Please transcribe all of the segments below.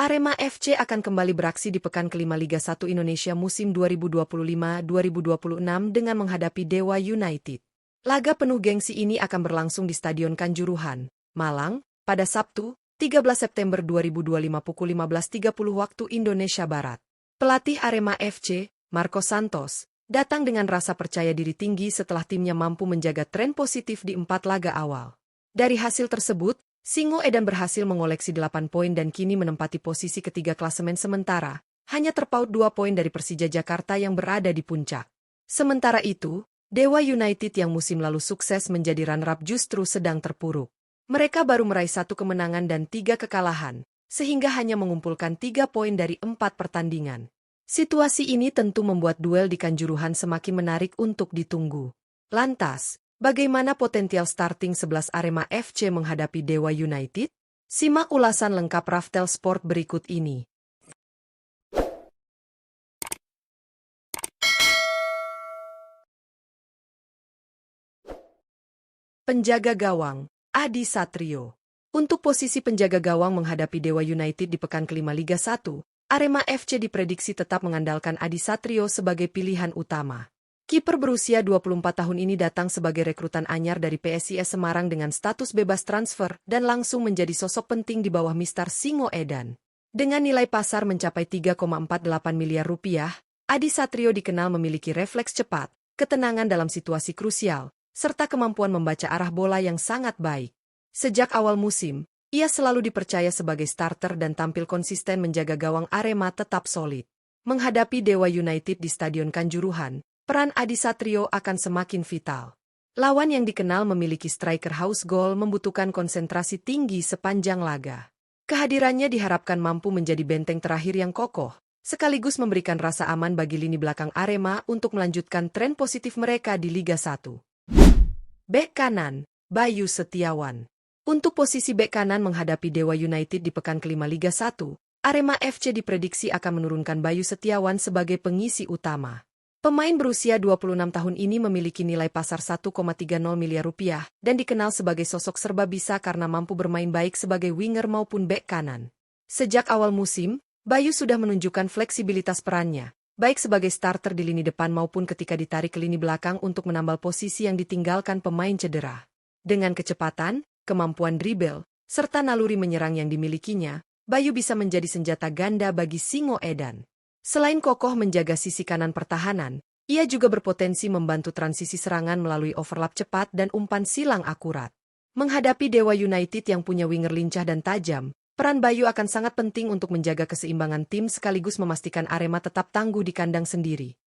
Arema FC akan kembali beraksi di pekan kelima Liga 1 Indonesia musim 2025-2026 dengan menghadapi Dewa United. Laga penuh gengsi ini akan berlangsung di Stadion Kanjuruhan, Malang, pada Sabtu, 13 September 2025 pukul 15.30 waktu Indonesia Barat. Pelatih Arema FC, Marco Santos, datang dengan rasa percaya diri tinggi setelah timnya mampu menjaga tren positif di 4 laga awal. Dari hasil tersebut, Singo Edan berhasil mengoleksi 8 poin dan kini menempati posisi ketiga klasemen sementara, hanya terpaut 2 poin dari Persija Jakarta yang berada di puncak. Sementara itu, Dewa United yang musim lalu sukses menjadi runner-up justru sedang terpuruk. Mereka baru meraih 1 kemenangan dan 3 kekalahan, sehingga hanya mengumpulkan 3 poin dari 4 pertandingan. Situasi ini tentu membuat duel di Kanjuruhan semakin menarik untuk ditunggu. Lantas, bagaimana potensial starting 11 Arema FC menghadapi Dewa United? Simak ulasan lengkap Raftel Sport berikut ini. Penjaga gawang, Adi Satrio. Untuk posisi penjaga gawang menghadapi Dewa United di pekan kelima Liga 1, Arema FC diprediksi tetap mengandalkan Adi Satrio sebagai pilihan utama. Kiper berusia 24 tahun ini datang sebagai rekrutan anyar dari PSIS Semarang dengan status bebas transfer dan langsung menjadi sosok penting di bawah Mister Singo Edan. Dengan nilai pasar mencapai 3,48 miliar rupiah, Adi Satrio dikenal memiliki refleks cepat, ketenangan dalam situasi krusial, serta kemampuan membaca arah bola yang sangat baik. Sejak awal musim, ia selalu dipercaya sebagai starter dan tampil konsisten menjaga gawang Arema tetap solid. Menghadapi Dewa United di Stadion Kanjuruhan, peran Adi Satrio akan semakin vital. Lawan yang dikenal memiliki striker haus gol membutuhkan konsentrasi tinggi sepanjang laga. Kehadirannya diharapkan mampu menjadi benteng terakhir yang kokoh, sekaligus memberikan rasa aman bagi lini belakang Arema untuk melanjutkan tren positif mereka di Liga 1. Bek kanan, Bayu Setiawan. Untuk posisi bek kanan menghadapi Dewa United di pekan kelima Liga 1, Arema FC diprediksi akan menurunkan Bayu Setiawan sebagai pengisi utama. Pemain berusia 26 tahun ini memiliki nilai pasar 1,30 miliar rupiah dan dikenal sebagai sosok serba bisa karena mampu bermain baik sebagai winger maupun bek kanan. Sejak awal musim, Bayu sudah menunjukkan fleksibilitas perannya, baik sebagai starter di lini depan maupun ketika ditarik ke lini belakang untuk menambal posisi yang ditinggalkan pemain cedera. Dengan kecepatan, kemampuan dribble, serta naluri menyerang yang dimilikinya, Bayu bisa menjadi senjata ganda bagi Singo Edan. Selain kokoh menjaga sisi kanan pertahanan, ia juga berpotensi membantu transisi serangan melalui overlap cepat dan umpan silang akurat. Menghadapi Dewa United yang punya winger lincah dan tajam, peran Bayu akan sangat penting untuk menjaga keseimbangan tim sekaligus memastikan Arema tetap tangguh di kandang sendiri.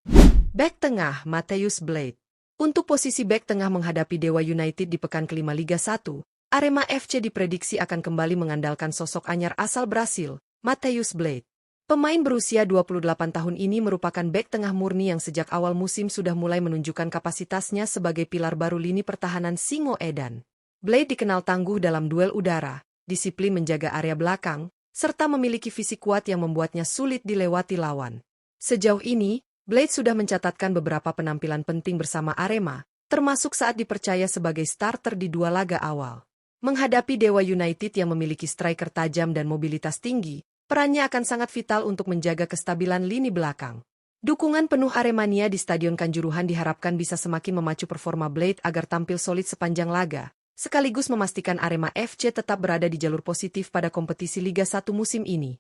Bek tengah, Matheus Blade. Untuk posisi bek tengah menghadapi Dewa United di pekan kelima Liga 1, Arema FC diprediksi akan kembali mengandalkan sosok anyar asal Brasil, Matheus Blade. Pemain berusia 28 tahun ini merupakan bek tengah murni yang sejak awal musim sudah mulai menunjukkan kapasitasnya sebagai pilar baru lini pertahanan Singo Edan. Blade dikenal tangguh dalam duel udara, disiplin menjaga area belakang, serta memiliki fisik kuat yang membuatnya sulit dilewati lawan. Sejauh ini, Blade sudah mencatatkan beberapa penampilan penting bersama Arema, termasuk saat dipercaya sebagai starter di 2 laga awal. Menghadapi Dewa United yang memiliki striker tajam dan mobilitas tinggi, perannya akan sangat vital untuk menjaga kestabilan lini belakang. Dukungan penuh Aremania di Stadion Kanjuruhan diharapkan bisa semakin memacu performa Blade agar tampil solid sepanjang laga, sekaligus memastikan Arema FC tetap berada di jalur positif pada kompetisi Liga 1 musim ini.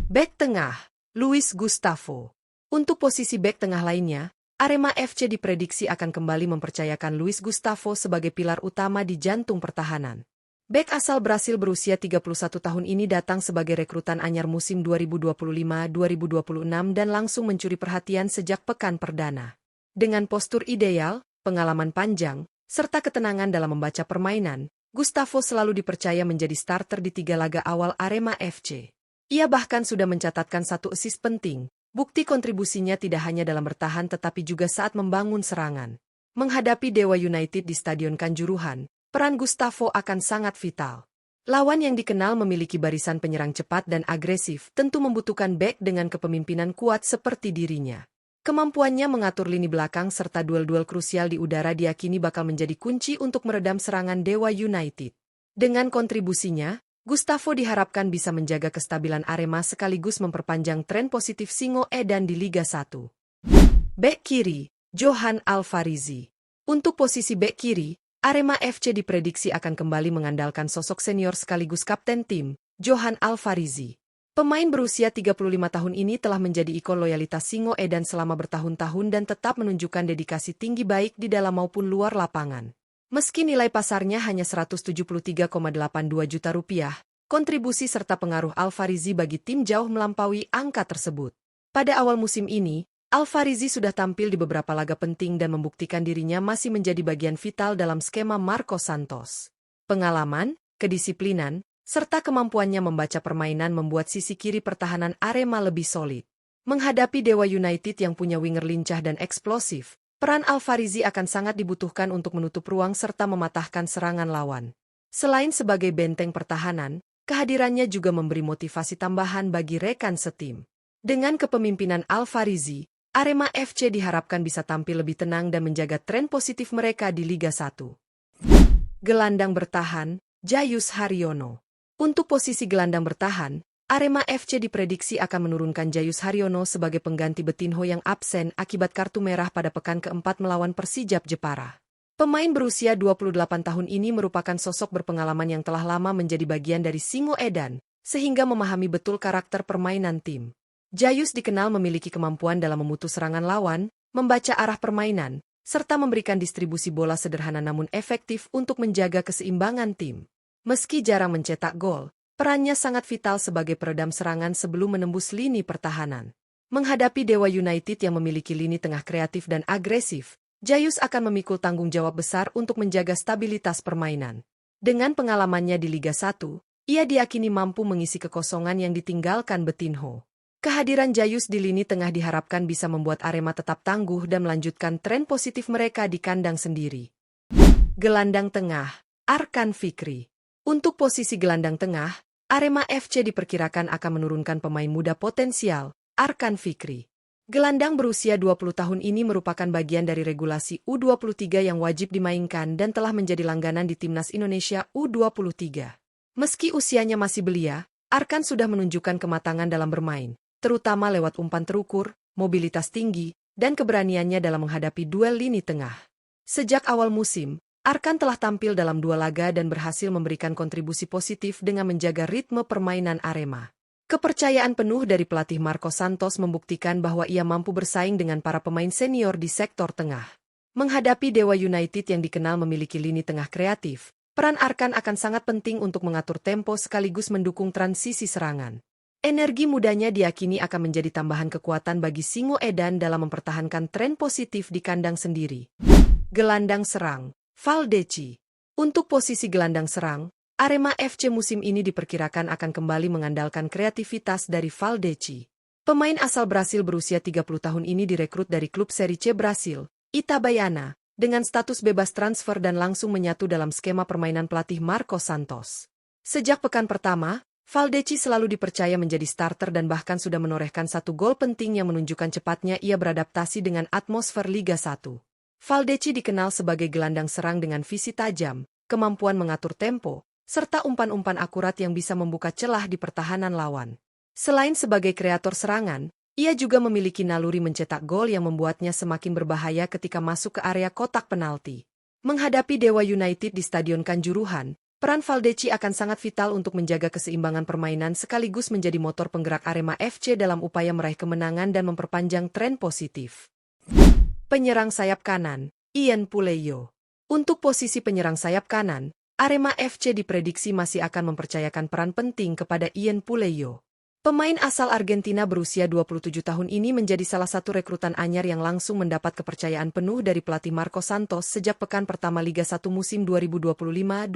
Bek tengah, Luis Gustavo. Untuk posisi bek tengah lainnya, Arema FC diprediksi akan kembali mempercayakan Luis Gustavo sebagai pilar utama di jantung pertahanan. Bek asal Brasil berusia 31 tahun ini datang sebagai rekrutan anyar musim 2025-2026 dan langsung mencuri perhatian sejak pekan perdana. Dengan postur ideal, pengalaman panjang, serta ketenangan dalam membaca permainan, Gustavo selalu dipercaya menjadi starter di 3 laga awal Arema FC. Ia bahkan sudah mencatatkan 1 assist penting, bukti kontribusinya tidak hanya dalam bertahan tetapi juga saat membangun serangan. Menghadapi Dewa United di Stadion Kanjuruhan, peran Gustavo akan sangat vital. Lawan yang dikenal memiliki barisan penyerang cepat dan agresif tentu membutuhkan bek dengan kepemimpinan kuat seperti dirinya. Kemampuannya mengatur lini belakang serta duel-duel krusial di udara diyakini bakal menjadi kunci untuk meredam serangan Dewa United. Dengan kontribusinya, Gustavo diharapkan bisa menjaga kestabilan Arema sekaligus memperpanjang tren positif Singo Edan di Liga 1. Bek kiri, Johan Alvarizi. Untuk posisi bek kiri, Arema FC diprediksi akan kembali mengandalkan sosok senior sekaligus kapten tim, Johan Alvarizi. Pemain berusia 35 tahun ini telah menjadi ikon loyalitas Singo Edan selama bertahun-tahun dan tetap menunjukkan dedikasi tinggi baik di dalam maupun luar lapangan. Meski nilai pasarnya hanya 173,82 juta rupiah, kontribusi serta pengaruh Alvarizi bagi tim jauh melampaui angka tersebut. Pada awal musim ini, Alvarizi sudah tampil di beberapa laga penting dan membuktikan dirinya masih menjadi bagian vital dalam skema Marcos Santos. Pengalaman, kedisiplinan, serta kemampuannya membaca permainan membuat sisi kiri pertahanan Arema lebih solid. Menghadapi Dewa United yang punya winger lincah dan eksplosif, peran Alvarizi akan sangat dibutuhkan untuk menutup ruang serta mematahkan serangan lawan. Selain sebagai benteng pertahanan, kehadirannya juga memberi motivasi tambahan bagi rekan setim. Dengan kepemimpinan Alvarizi, Arema FC diharapkan bisa tampil lebih tenang dan menjaga tren positif mereka di Liga 1. Gelandang bertahan, Jayus Haryono. Untuk posisi gelandang bertahan, Arema FC diprediksi akan menurunkan Jayus Haryono sebagai pengganti Betinho yang absen akibat kartu merah pada pekan keempat melawan Persijap Jepara. Pemain berusia 28 tahun ini merupakan sosok berpengalaman yang telah lama menjadi bagian dari Singo Edan, sehingga memahami betul karakter permainan tim. Jayus dikenal memiliki kemampuan dalam memutus serangan lawan, membaca arah permainan, serta memberikan distribusi bola sederhana namun efektif untuk menjaga keseimbangan tim. Meski jarang mencetak gol, perannya sangat vital sebagai peredam serangan sebelum menembus lini pertahanan. Menghadapi Dewa United yang memiliki lini tengah kreatif dan agresif, Jayus akan memikul tanggung jawab besar untuk menjaga stabilitas permainan. Dengan pengalamannya di Liga 1, ia diyakini mampu mengisi kekosongan yang ditinggalkan Betinho. Kehadiran Jayus di lini tengah diharapkan bisa membuat Arema tetap tangguh dan melanjutkan tren positif mereka di kandang sendiri. Gelandang tengah, Arkan Fikri. Untuk posisi gelandang tengah, Arema FC diperkirakan akan menurunkan pemain muda potensial, Arkan Fikri. Gelandang berusia 20 tahun ini merupakan bagian dari regulasi U23 yang wajib dimainkan dan telah menjadi langganan di Timnas Indonesia U23. Meski usianya masih belia, Arkan sudah menunjukkan kematangan dalam bermain, terutama lewat umpan terukur, mobilitas tinggi, dan keberaniannya dalam menghadapi duel lini tengah. Sejak awal musim, Arkan telah tampil dalam 2 laga dan berhasil memberikan kontribusi positif dengan menjaga ritme permainan Arema. Kepercayaan penuh dari pelatih Marcos Santos membuktikan bahwa ia mampu bersaing dengan para pemain senior di sektor tengah. Menghadapi Dewa United yang dikenal memiliki lini tengah kreatif, peran Arkan akan sangat penting untuk mengatur tempo sekaligus mendukung transisi serangan. Energi mudanya diyakini akan menjadi tambahan kekuatan bagi Singo Edan dalam mempertahankan tren positif di kandang sendiri. Gelandang serang, Valdeci. Untuk posisi gelandang serang, Arema FC musim ini diperkirakan akan kembali mengandalkan kreativitas dari Valdeci. Pemain asal Brasil berusia 30 tahun ini direkrut dari klub Serie C Brasil, Itabaiana, dengan status bebas transfer dan langsung menyatu dalam skema permainan pelatih Marcos Santos. Sejak pekan pertama, Valdeci selalu dipercaya menjadi starter dan bahkan sudah menorehkan 1 gol penting yang menunjukkan cepatnya ia beradaptasi dengan atmosfer Liga 1. Valdeci dikenal sebagai gelandang serang dengan visi tajam, kemampuan mengatur tempo, serta umpan-umpan akurat yang bisa membuka celah di pertahanan lawan. Selain sebagai kreator serangan, ia juga memiliki naluri mencetak gol yang membuatnya semakin berbahaya ketika masuk ke area kotak penalti. Menghadapi Dewa United di Stadion Kanjuruhan, peran Valdeci akan sangat vital untuk menjaga keseimbangan permainan sekaligus menjadi motor penggerak Arema FC dalam upaya meraih kemenangan dan memperpanjang tren positif. Penyerang sayap kanan, Ian Puleyo. Untuk posisi penyerang sayap kanan, Arema FC diprediksi masih akan mempercayakan peran penting kepada Ian Puleyo. Pemain asal Argentina berusia 27 tahun ini menjadi salah satu rekrutan anyar yang langsung mendapat kepercayaan penuh dari pelatih Marcos Santos sejak pekan pertama Liga 1 musim 2025-2026.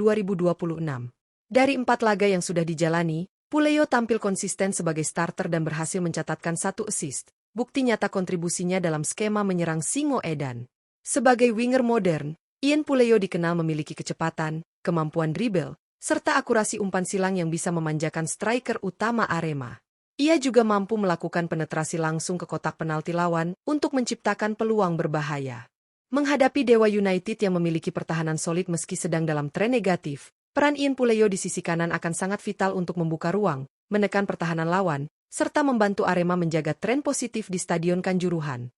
Dari 4 laga yang sudah dijalani, Puleyo tampil konsisten sebagai starter dan berhasil mencatatkan 1 assist. Bukti nyata kontribusinya dalam skema menyerang Singo Edan. Sebagai winger modern, Ian Puleyo dikenal memiliki kecepatan, kemampuan dribble, serta akurasi umpan silang yang bisa memanjakan striker utama Arema. Ia juga mampu melakukan penetrasi langsung ke kotak penalti lawan untuk menciptakan peluang berbahaya. Menghadapi Dewa United yang memiliki pertahanan solid meski sedang dalam tren negatif, Peran Ian Puleo di sisi kanan akan sangat vital untuk membuka ruang, menekan pertahanan lawan, serta membantu Arema menjaga tren positif di Stadion Kanjuruhan.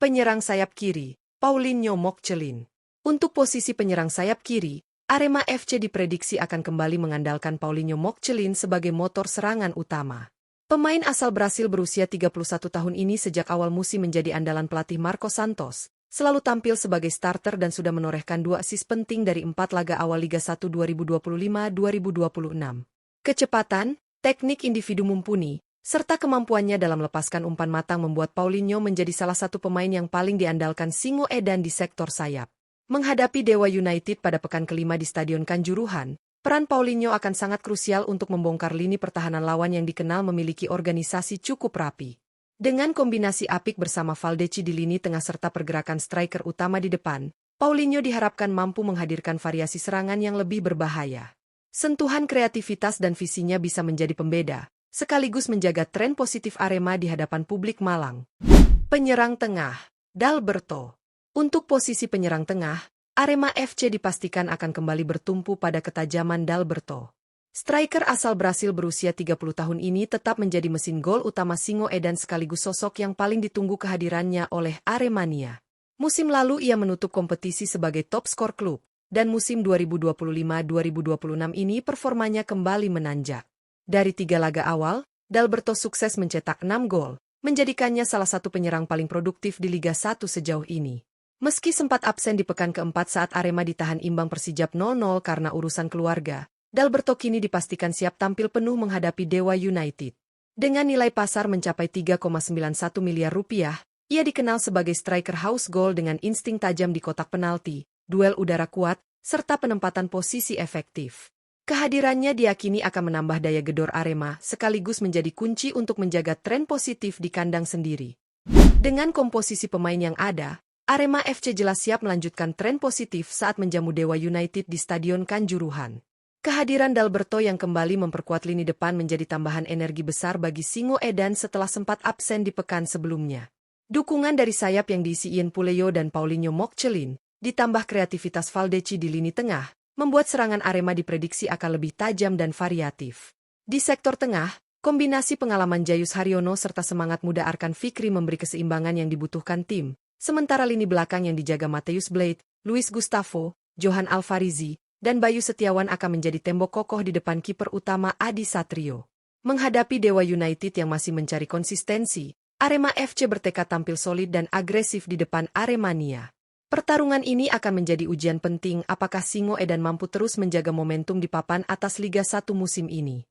Penyerang sayap kiri, Paulinho Mokcelin. Untuk posisi penyerang sayap kiri, Arema FC diprediksi akan kembali mengandalkan Paulinho Mokcelin sebagai motor serangan utama. Pemain asal Brasil berusia 31 tahun ini sejak awal musim menjadi andalan pelatih Marco Santos, selalu tampil sebagai starter dan sudah menorehkan 2 assist penting dari 4 laga awal Liga 1 2025-2026. Kecepatan, teknik individu mumpuni, serta kemampuannya dalam lepaskan umpan matang membuat Paulinho menjadi salah satu pemain yang paling diandalkan Singo Edan di sektor sayap. Menghadapi Dewa United pada pekan kelima di Stadion Kanjuruhan, peran Paulinho akan sangat krusial untuk membongkar lini pertahanan lawan yang dikenal memiliki organisasi cukup rapi. Dengan kombinasi apik bersama Valdeci di lini tengah serta pergerakan striker utama di depan, Paulinho diharapkan mampu menghadirkan variasi serangan yang lebih berbahaya. Sentuhan kreativitas dan visinya bisa menjadi pembeda, sekaligus menjaga tren positif Arema di hadapan publik Malang. Penyerang tengah, Dalberto. Untuk posisi penyerang tengah, Arema FC dipastikan akan kembali bertumpu pada ketajaman Dalberto. Striker asal Brasil berusia 30 tahun ini tetap menjadi mesin gol utama Singo Edan sekaligus sosok yang paling ditunggu kehadirannya oleh Aremania. Musim lalu ia menutup kompetisi sebagai top skor klub, dan musim 2025-2026 ini performanya kembali menanjak. Dari 3 laga awal, Dalberto sukses mencetak 6 gol, menjadikannya salah satu penyerang paling produktif di Liga 1 sejauh ini. Meski sempat absen di pekan keempat saat Arema ditahan imbang Persijap 0-0 karena urusan keluarga, Dalberto kini dipastikan siap tampil penuh menghadapi Dewa United. Dengan nilai pasar mencapai 3,91 miliar rupiah, ia dikenal sebagai striker haus gol dengan insting tajam di kotak penalti, duel udara kuat, serta penempatan posisi efektif. Kehadirannya diyakini akan menambah daya gedor Arema sekaligus menjadi kunci untuk menjaga tren positif di kandang sendiri. Dengan komposisi pemain yang ada, Arema FC jelas siap melanjutkan tren positif saat menjamu Dewa United di Stadion Kanjuruhan. Kehadiran Dalberto yang kembali memperkuat lini depan menjadi tambahan energi besar bagi Singo Edan setelah sempat absen di pekan sebelumnya. Dukungan dari sayap yang diisi Ian Puleo dan Paulinho Mokcelin, ditambah kreativitas Valdeci di lini tengah, membuat serangan Arema diprediksi akan lebih tajam dan variatif. Di sektor tengah, kombinasi pengalaman Jayus Haryono serta semangat muda Arkan Fikri memberi keseimbangan yang dibutuhkan tim, sementara lini belakang yang dijaga Mateus Blade, Luis Gustavo, Johan Alvarizi, dan Bayu Setiawan akan menjadi tembok kokoh di depan kiper utama Adi Satrio. Menghadapi Dewa United yang masih mencari konsistensi, Arema FC bertekad tampil solid dan agresif di depan Aremania. Pertarungan ini akan menjadi ujian penting apakah Singo Edan mampu terus menjaga momentum di papan atas Liga 1 musim ini.